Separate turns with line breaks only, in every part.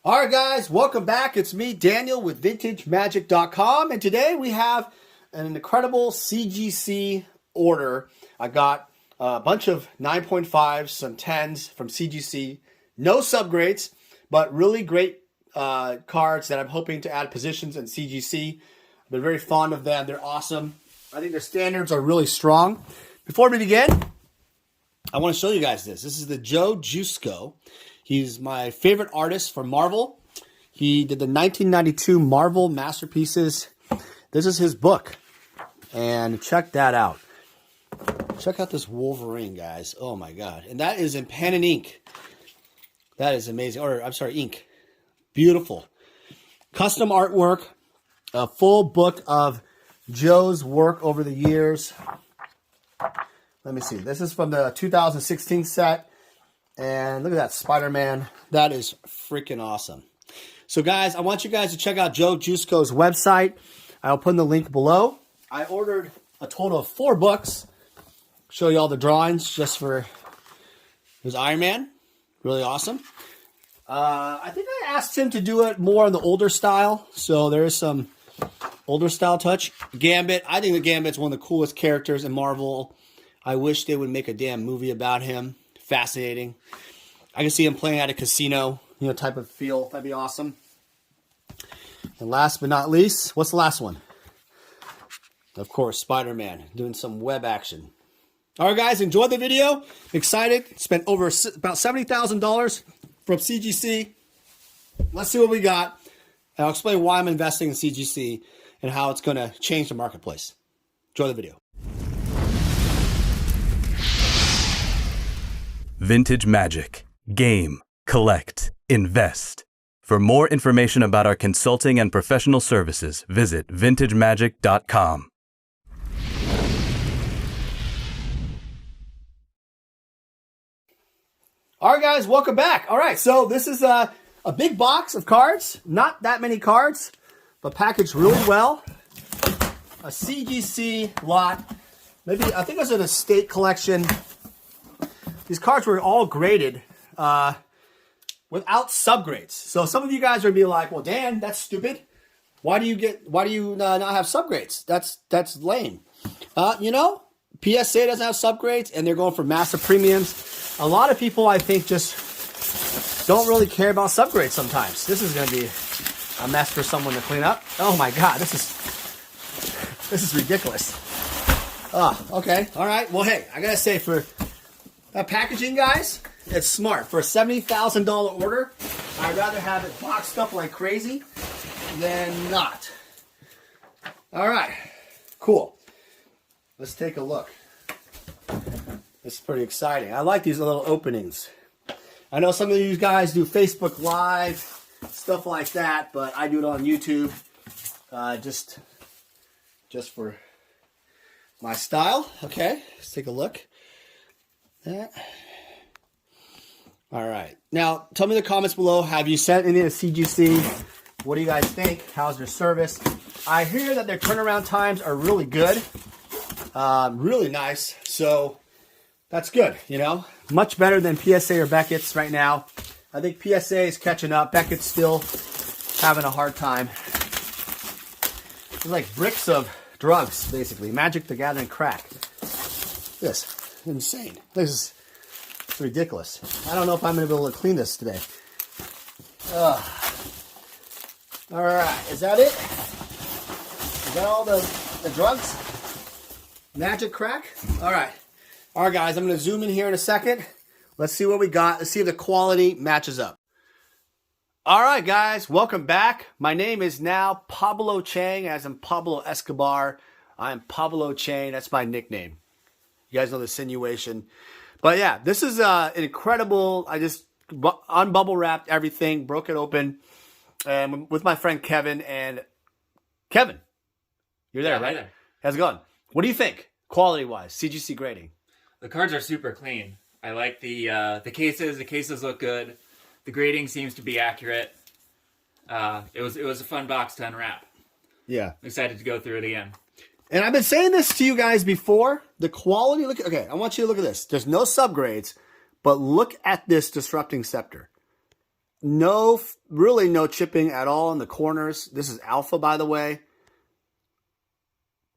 All right, guys, welcome back. It's me, Daniel, with VintageMagic.com, and today we have an incredible CGC order. I got a bunch of 9.5s, some 10s from CGC. No subgrades, but really great cards that I'm hoping to add positions in CGC. I've been very fond of them. They're awesome. I think their standards are really strong. Before we begin, I want to show you guys this. This is the Joe Jusko. He's my favorite artist for Marvel. He did the 1992 Marvel Masterpieces. This is his book. And check that out. Check out this Wolverine, guys. Oh my God. And that is in pen and ink. That is amazing. Or, I'm sorry, ink. Beautiful. Custom artwork. A full book of Joe's work over the years. Let me see. This is from the 2016 set. And look at that Spider-Man. That is freaking awesome. So guys, I want you guys to check out Joe Jusko's website. I'll put in the link below. I ordered a total of 4 books. Show you all the drawings just for his Iron Man. Really awesome. I think I asked him to do it more on the older style. So there is some older style touch. Gambit. I think the Gambit's one of the coolest characters in Marvel. I wish they would make a damn movie about him. Fascinating. I can see him playing at a casino, type of feel. That'd be awesome. And last but not least, what's the last one? Of course, Spider-Man doing some web action. All right, guys, enjoy the video. Excited. Spent over about $70,000 from CGC. Let's see what we got. And I'll explain why I'm investing in CGC and how it's going to change the marketplace. Enjoy the video.
Vintage Magic. Game, collect, invest. For more information about our consulting and professional services, visit VintageMagic.com.
All right, guys, welcome back. All right, so this is a big box of cards. Not that many cards, but packaged really well. A CGC lot. Maybe, I think it was an estate collection. These cards were all graded without subgrades. So some of you guys are gonna be like, "Well, Dan, that's stupid. Why do you not have subgrades? That's lame." PSA doesn't have subgrades, and they're going for massive premiums. A lot of people, I think, just don't really care about subgrades sometimes. This is gonna be a mess for someone to clean up. Oh my God, this is ridiculous. Oh, okay, all right. Well, hey, I gotta say, for that packaging, guys, it's smart. For a $70,000 order, I'd rather have it boxed up like crazy than not. All right, cool. Let's take a look. This is pretty exciting. I like these little openings. I know some of you guys do Facebook Live, stuff like that, but I do it on YouTube, just for my style. Okay, let's take a look. That. All right. Now, tell me in the comments below, have you sent any to CGC? What do you guys think? How's their service? I hear that their turnaround times are really good. Really nice. So, that's good, Much better than PSA or Beckett's right now. I think PSA is catching up. Beckett's still having a hard time. It's like bricks of drugs, basically. Magic the Gathering crack. This. Insane. This is ridiculous. I don't know if I'm going to be able to clean this today. All right. Is that it? Is that all the drugs? Magic crack? All right. All right, guys. I'm going to zoom in here in a second. Let's see what we got. Let's see if the quality matches up. All right, guys. Welcome back. My name is now Pablo Chang, as in Pablo Escobar. I'm Pablo Chang. That's my nickname. You guys know the insinuation. But yeah, this is an incredible, I just unbubble wrapped everything, broke it open with my friend Kevin. And Kevin, you're there, right? There. How's it going? What do you think, quality-wise, CGC grading?
The cards are super clean. I like the cases. The cases look good. The grading seems to be accurate. It was a fun box to unwrap.
Yeah.
I'm excited to go through it again.
And I've been saying this to you guys before. The quality, okay, I want you to look at this. There's no subgrades, but look at this Disrupting Scepter. really no chipping at all in the corners. This is alpha, by the way.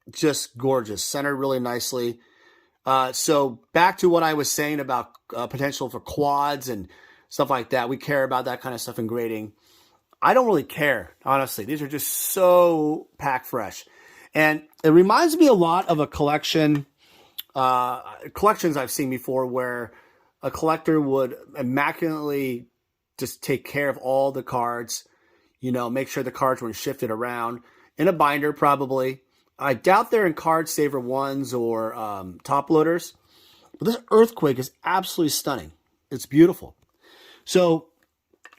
Just gorgeous. Centered really nicely. So back to what I was saying about potential for quads and stuff like that. We care about that kind of stuff in grading. I don't really care, honestly. These are just so pack fresh. And it reminds me a lot of a collections I've seen before where a collector would immaculately just take care of all the cards, make sure the cards weren't shifted around in a binder probably. I doubt they're in card saver ones or top loaders, but this Earthquake is absolutely stunning. It's beautiful. So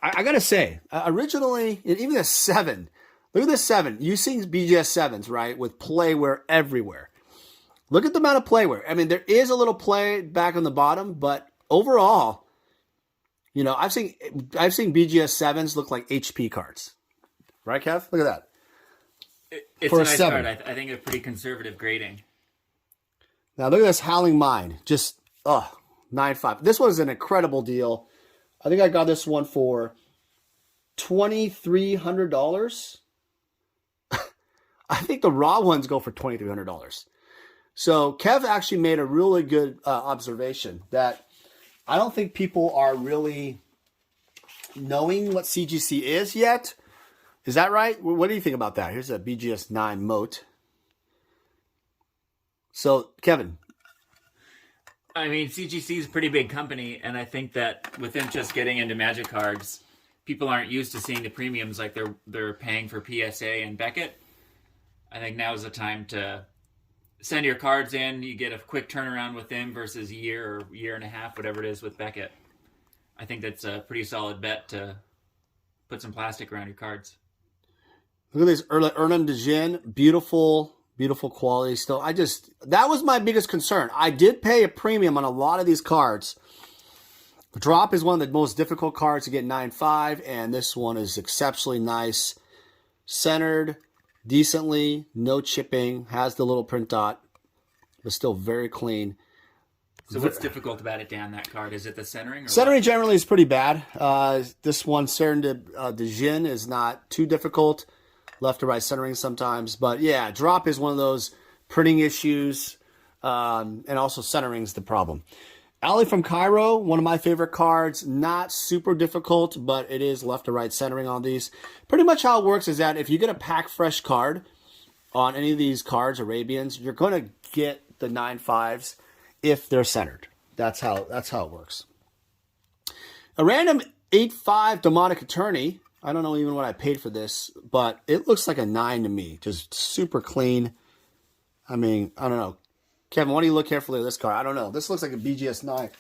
I got to say, originally, even a 7, look at this 7. You've seen BGS 7s, right, with playware everywhere. Look at the amount of playware. I mean, there is a little play back on the bottom, but overall, I've seen BGS 7s look like HP cards. Right, Kev? Look at that.
It's
For
a
a
nice
7.
card. I think it's pretty conservative grading.
Now look at this Howling Mine. Just 9.5. This was an incredible deal. I think I got this one for $2,300. I think the raw ones go for $2,300. So Kev actually made a really good observation that I don't think people are really knowing what CGC is yet. Is that right? What do you think about that? Here's a BGS 9 moat. So, Kevin.
I mean, CGC is a pretty big company, and I think that with them just getting into Magic cards, people aren't used to seeing the premiums like they're paying for PSA and Beckett. I think now is the time to send your cards in. You get a quick turnaround with them versus a year or year and a half, whatever it is with Beckett. I think that's a pretty solid bet to put some plastic around your cards.
Look at this Ernam Dejin. Beautiful, beautiful quality still. That was my biggest concern. I did pay a premium on a lot of these cards. Drop is one of the most difficult cards to get 9.5, and this one is exceptionally nice. Centered, decently, no chipping, has the little print dot, but still very clean.
So what's difficult about it, Dan, that card? Is it the centering? Or
Centering
what?
generally is pretty bad. This one, Serendip Dejin, is not too difficult. Left to right centering sometimes. But yeah, drop is one of those printing issues. And also centering is the problem. Ali from Cairo, one of my favorite cards. Not super difficult, but it is left to right centering on these. Pretty much how it works is that if you get a pack fresh card on any of these cards, Arabians, you're going to get the 9.5s if they're centered. That's how it works. A random 8.5 Demonic Attorney. I don't know even what I paid for this, but it looks like a 9 to me. Just super clean. I mean, I don't know. Kevin, why do you look carefully at this card? I don't know. This looks like a BGS 9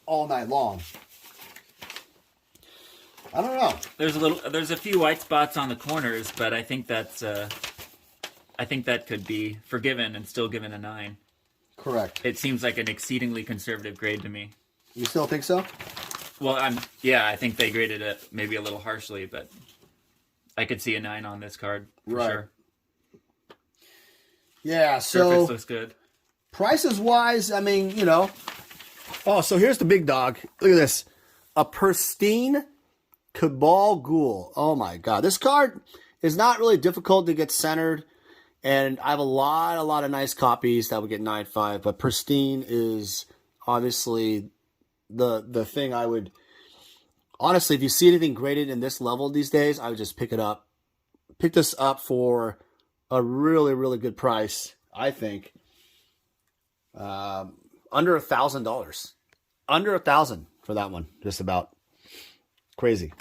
all night long. I don't know.
There's a few white spots on the corners, but I think that could be forgiven and still given a 9.
Correct.
It seems like an exceedingly conservative grade to me.
You still think so?
Well, I think they graded it maybe a little harshly, but I could see a 9 on this card for sure.
Yeah, so
Surface looks good.
Prices wise, I mean, Oh, so here's the big dog. Look at this. A Pristine Cabal Ghoul. Oh my god. This card is not really difficult to get centered. And I have a lot of nice copies that would get 9.5, but Pristine is obviously the thing I would... Honestly, if you see anything graded in this level these days, I would just pick it up. Pick this up for a really, really good price, I think. Under $1,000. Under $1,000 for that one, just about. Crazy.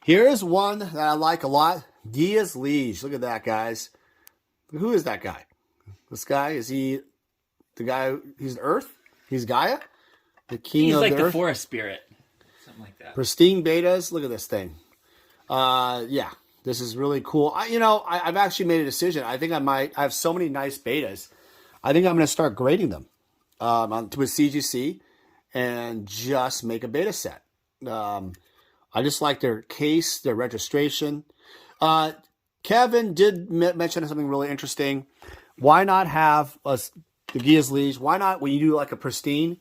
Here's one that I like a lot. Diaz Liege. Look at that, guys. Who is that guy? This guy, is he the guy? He's Earth? He's Gaia? The king of
like
the
the
Earth?
forest spirit. Something like that.
Pristine betas. Look at this thing. Yeah, this is really cool. I've actually made a decision. I think I have so many nice betas. I think I'm going to start grading them to a CGC and just make a beta set. I just like their case, their registration. Kevin did mention something really interesting. Why not have the Gia's Liege? Why not, when you do like a Pristine,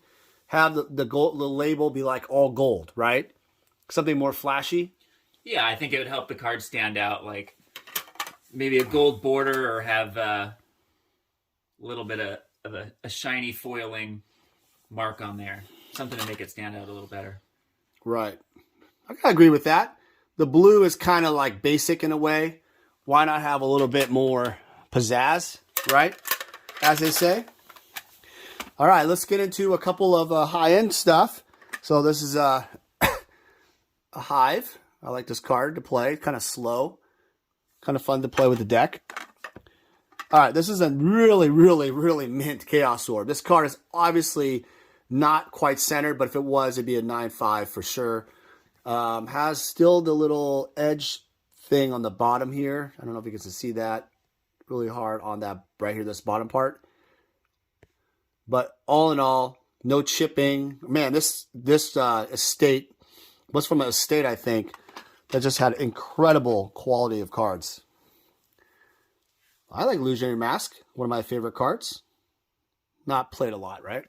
have the gold, the label be like all gold, right? Something more flashy.
Yeah, I think it would help the card stand out, like maybe a gold border or have a little bit of a shiny foiling mark on there. Something to make it stand out a little better.
Right. I gotta agree with that. The blue is kind of like basic in a way. Why not have a little bit more pizzazz, right? As they say. All right, let's get into a couple of high-end stuff. So this is a Hive. I like this card to play. Kind of slow. Kind of fun to play with the deck. All right, this is a really, really, really mint Chaos Orb. This card is obviously not quite centered, but if it was, it'd be a 9/5 for sure. Has still the little edge thing on the bottom here. I don't know if you can see that really hard on that right here, this bottom part. But all in all, no chipping. Man, this estate was from an estate, I think, that just had incredible quality of cards. I like Illusionary Mask, one of my favorite cards. Not played a lot, right?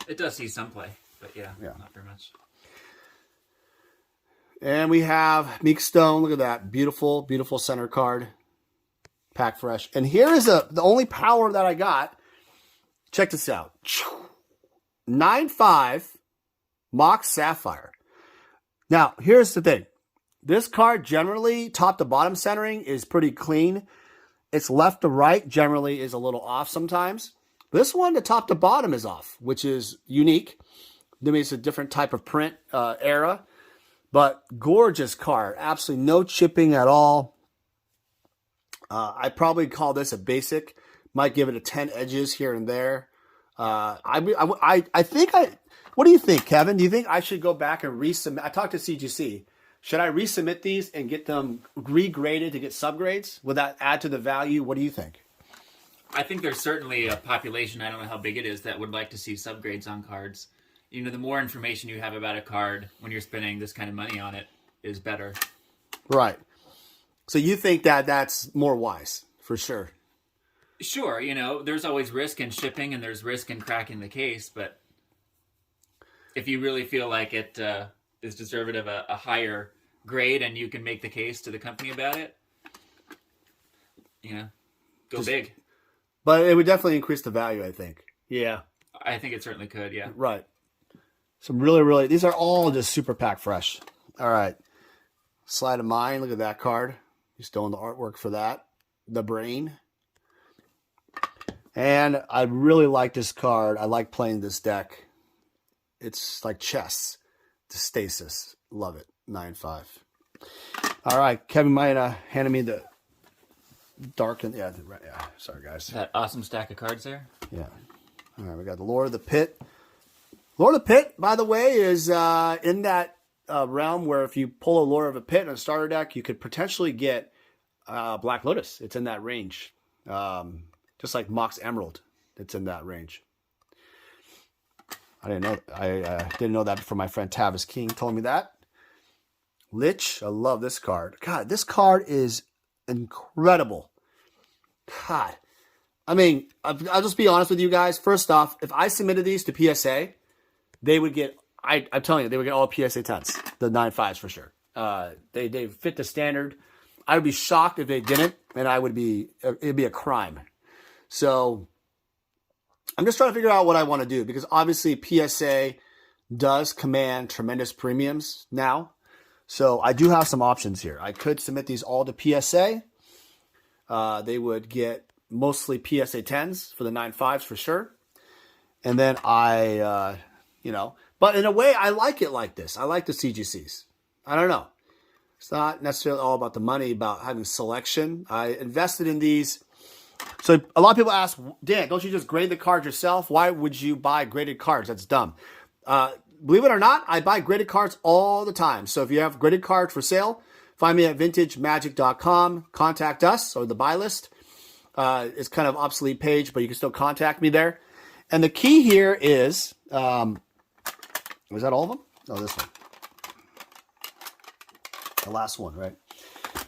It does see some play, but yeah. Not very much.
And we have Meek Stone. Look at that. Beautiful, beautiful center card. Pack fresh. And here is the only power that I got. Check this out. 9/5 Mox Sapphire. Now, here's the thing. This card generally, top to bottom centering, is pretty clean. Its left to right generally is a little off sometimes. This one, the top to bottom is off, which is unique. Maybe it's a different type of print era. But gorgeous card. Absolutely no chipping at all. I'd probably call this a basic. Might give it a 10 edges here and there. I think what do you think, Kevin? Do you think I should go back and resubmit? I talked to CGC. Should I resubmit these and get them regraded to get subgrades? Would that add to the value? What do you think?
I think there's certainly a population, I don't know how big it is, that would like to see subgrades on cards. You know, the more information you have about a card when you're spending this kind of money on it is better.
Right. So you think that that's more wise, for sure.
Sure, you know, there's always risk in shipping and there's risk in cracking the case, but if you really feel like it is deserving of a higher grade and you can make the case to the company about it, you know, go big.
But it would definitely increase the value, I think. Yeah.
I think it certainly could, yeah.
Right. Some really, really, these are all just super pack fresh. All right. Slide of Mine, look at that card. You're still in the artwork for that. The Brain. And I really like this card. I like playing this deck. It's like chess. The Stasis. Love it. 9/5. All right. Kevin might handed me the darkened. Yeah. Sorry, guys.
That awesome stack of cards there.
Yeah. All right. We got the Lord of the Pit. Lord of the Pit, by the way, is in that realm where if you pull a Lord of the Pit in a starter deck, you could potentially get Black Lotus. It's in that range. Just like Mox Emerald, it's in that range. I didn't know. I didn't know that before my friend Tavis King told me that. Lich, I love this card. God, this card is incredible. God, I mean, I'll just be honest with you guys. First off, if I submitted these to PSA, they would get. I'm telling you, they would get all PSA 10s, the 9/5s for sure. They fit the standard. I would be shocked if they didn't, and it'd be a crime. So I'm just trying to figure out what I want to do because obviously PSA does command tremendous premiums now. So I do have some options here. I could submit these all to PSA. They would get mostly PSA 10s for the 9/5s for sure. And then but in a way I like it like this. I like the CGCs. I don't know. It's not necessarily all about the money, about having selection. I invested in these. So a lot of people ask, Dan, don't you just grade the cards yourself? Why would you buy graded cards? That's dumb. Believe it or not, I buy graded cards all the time. So if you have graded cards for sale, find me at vintagemagic.com. Contact us or the buy list. It's kind of obsolete page, but you can still contact me there. And the key here is, was that all of them? No, this one. The last one, right?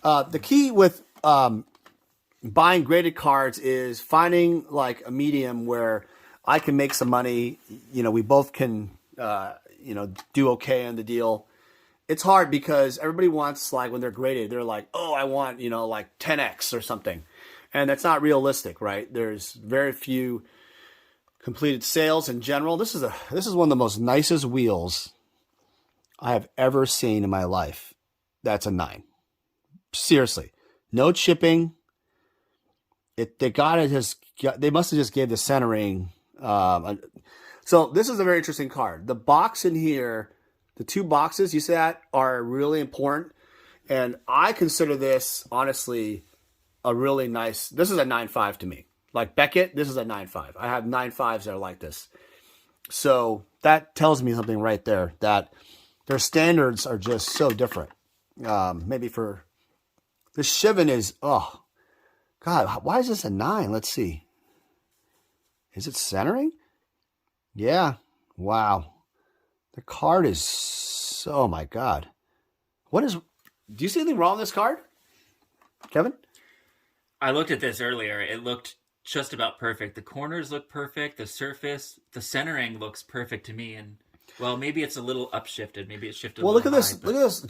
The key with buying graded cards is finding like a medium where I can make some money. You know, we both can, do okay on the deal. it's hard because everybody wants, like, when they're graded, they're like, oh, I want, like 10x or something. And that's not realistic, right? There's very few completed sales in general. This is one of the most nicest wheels I have ever seen in my life. That's a 9. Seriously. No chipping. They must have just gave the centering. So this is a very interesting card. The box in here, the 2 boxes you see that are really important. And I consider this, honestly, a really nice, this is a 9.5 to me. Like Beckett, this is a 9.5. I have 9.5s that are like this. So that tells me something right there, that their standards are just so different. Maybe for, the Shivan is, oh, God, why is this a 9? Let's see. Is it centering? Yeah. Wow. The card is, oh my God. Do you see anything wrong with this card, Kevin?
I looked at this earlier. It looked just about perfect. The corners look perfect. The surface, the centering looks perfect to me. And, well, maybe it's a little upshifted. Maybe it's shifted a little high.
Look at this.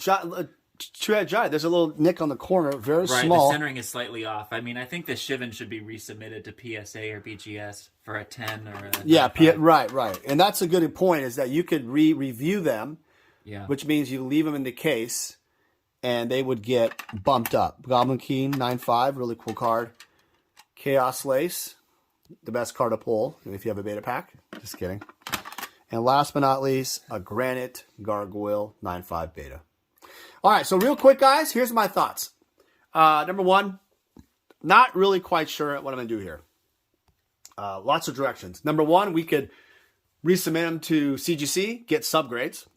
Giant. There's a little nick on the corner, very small.
The centering is slightly off. I mean, I think the Shivan should be resubmitted to PSA or BGS for a 10 or a
right. And that's a good point, is that you could review them, which means you leave them in the case, and they would get bumped up. Goblin King 9.5, really cool card. Chaos Lace, the best card to pull if you have a beta pack. Just kidding. And last but not least, a Granite Gargoyle 9.5 beta. All right, so real quick, guys, here's my thoughts. Number one, not really quite sure what I'm going to do here. Lots of directions. Number one, we could resubmit them to CGC, get subgrades.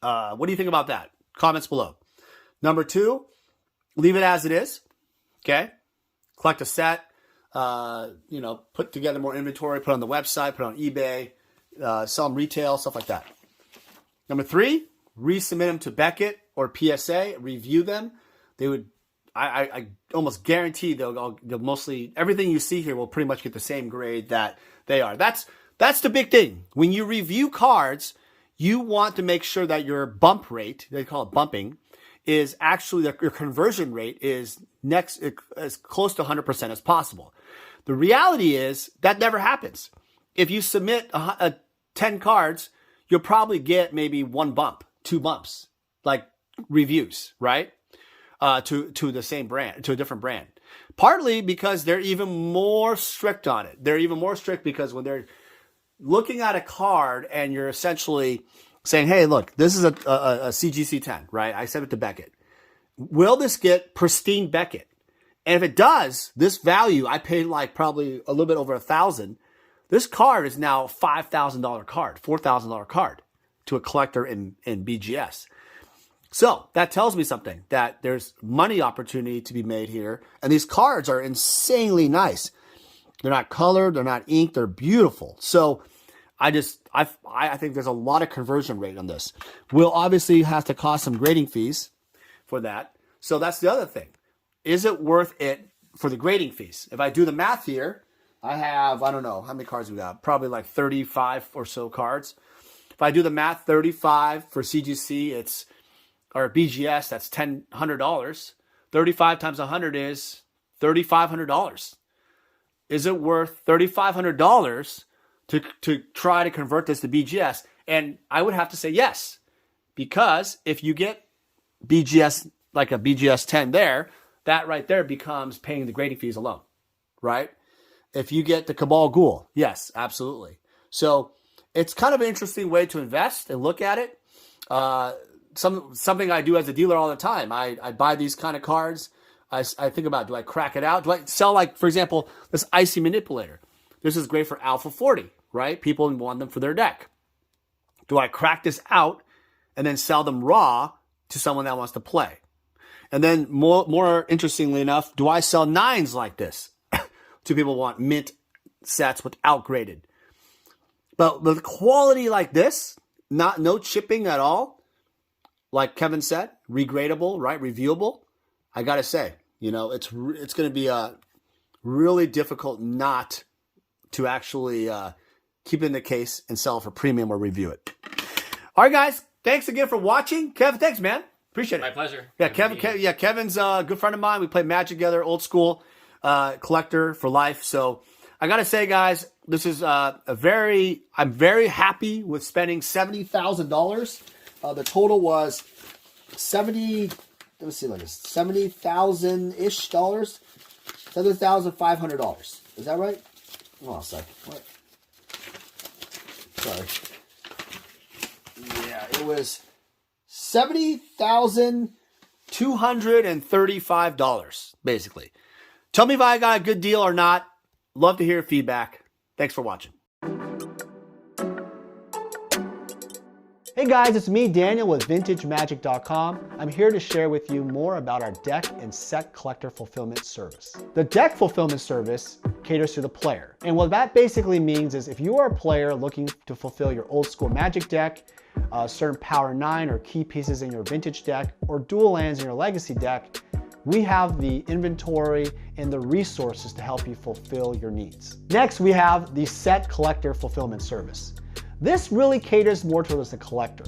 What do you think about that? Comments below. Number two, leave it as it is. Okay? Collect a set. Put together more inventory, put on the website, put on eBay, sell them retail, stuff like that. Number three, resubmit them to Beckett or PSA, review them. They would, I almost guarantee they'll mostly, everything you see here will pretty much get the same grade that they are. That's the big thing. When you review cards, you want to make sure that your bump rate, they call it bumping, is actually, your conversion rate is as close to 100% as possible. The reality is that never happens. If you submit 10 cards, you'll probably get maybe 1 bump, 2 bumps, like reviews, right? To the same brand, to a different brand. Partly because they're even more strict on it. They're even more strict because when they're looking at a card and you're essentially saying, hey, look, this is a CGC 10, right? I sent it to Beckett. Will this get pristine Beckett? And if it does, this value, I paid like probably a little bit over $1,000. This card is now a $5,000 card, $4,000 card to a collector in BGS. So that tells me something, that there's money opportunity to be made here. And these cards are insanely nice. They're not colored, they're not inked, they're beautiful. So I think there's a lot of conversion rate on this. We'll obviously have to cost some grading fees for that. So that's the other thing. Is it worth it for the grading fees? If I do the math here, I have, I don't know, how many cards we got? Probably like 35 or so cards. If I do the math, 35 for CGC, or BGS, that's $1,000. 35 times 100 is $3,500. Is it worth $3,500 to try to convert this to BGS? And I would have to say yes, because if you get BGS, like a BGS 10 there, that right there becomes paying the grading fees alone, right? If you get the Cabal Ghoul, yes, absolutely. So it's kind of an interesting way to invest and look at it. Something I do as a dealer all the time. I buy these kind of cards. I think about, do I crack it out? Do I sell, like, for example, this Icy Manipulator? This is great for Alpha 40, right? People want them for their deck. Do I crack this out and then sell them raw to someone that wants to play? And then more interestingly enough, do I sell 9s like this to people who want mint sets without graded? But the quality like this, no chipping at all, like Kevin said, regradable, right? Reviewable. I got to say, it's going to be really difficult not to actually keep it in the case and sell it for premium or review it. All right, guys, thanks again for watching. Kevin, thanks, man. Appreciate it.
My pleasure.
Yeah, Kevin's a good friend of mine. We play Magic together, old school collector for life. So I got to say, guys, this is I'm very happy with spending $70,000. The total was $70,000-ish dollars. $7,500. Is that right? Hold on a second. What? Sorry. Yeah, it was $70,235, basically. Tell me if I got a good deal or not. Love to hear feedback. Thanks for watching. Hey guys, it's me, Daniel, with VintageMagic.com. I'm here to share with you more about our deck and set collector fulfillment service. The deck fulfillment service caters to the player. And what that basically means is if you are a player looking to fulfill your old school Magic deck, certain Power 9 or key pieces in your Vintage deck, or dual lands in your Legacy deck, we have the inventory and the resources to help you fulfill your needs. Next, we have the set collector fulfillment service. This really caters more towards the collector.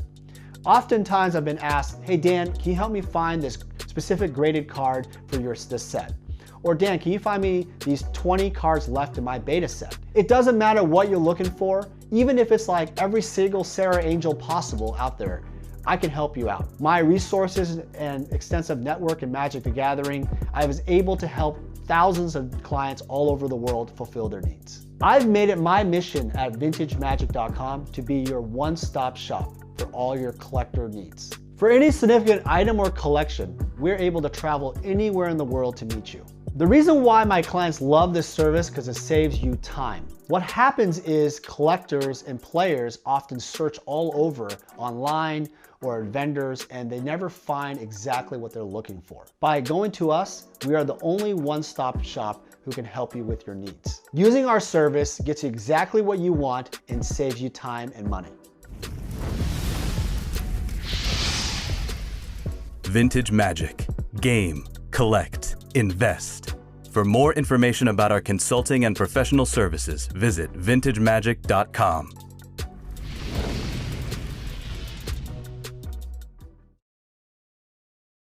Oftentimes I've been asked, hey Dan, can you help me find this specific graded card for this set? Or Dan, can you find me these 20 cards left in my beta set? It doesn't matter what you're looking for, even if it's like every single Sarah Angel possible out there, I can help you out. My resources and extensive network in Magic the Gathering, I was able to help thousands of clients all over the world fulfill their needs. I've made it my mission at VintageMagic.com to be your one-stop shop for all your collector needs. For any significant item or collection, we're able to travel anywhere in the world to meet you. The reason why my clients love this service because it saves you time. What happens is collectors and players often search all over online or vendors and they never find exactly what they're looking for. By going to us, we are the only one-stop shop who can help you with your needs. Using our service gets you exactly what you want and saves you time and money.
Vintage Magic. Game, collect, invest. For more information about our consulting and professional services, visit vintagemagic.com.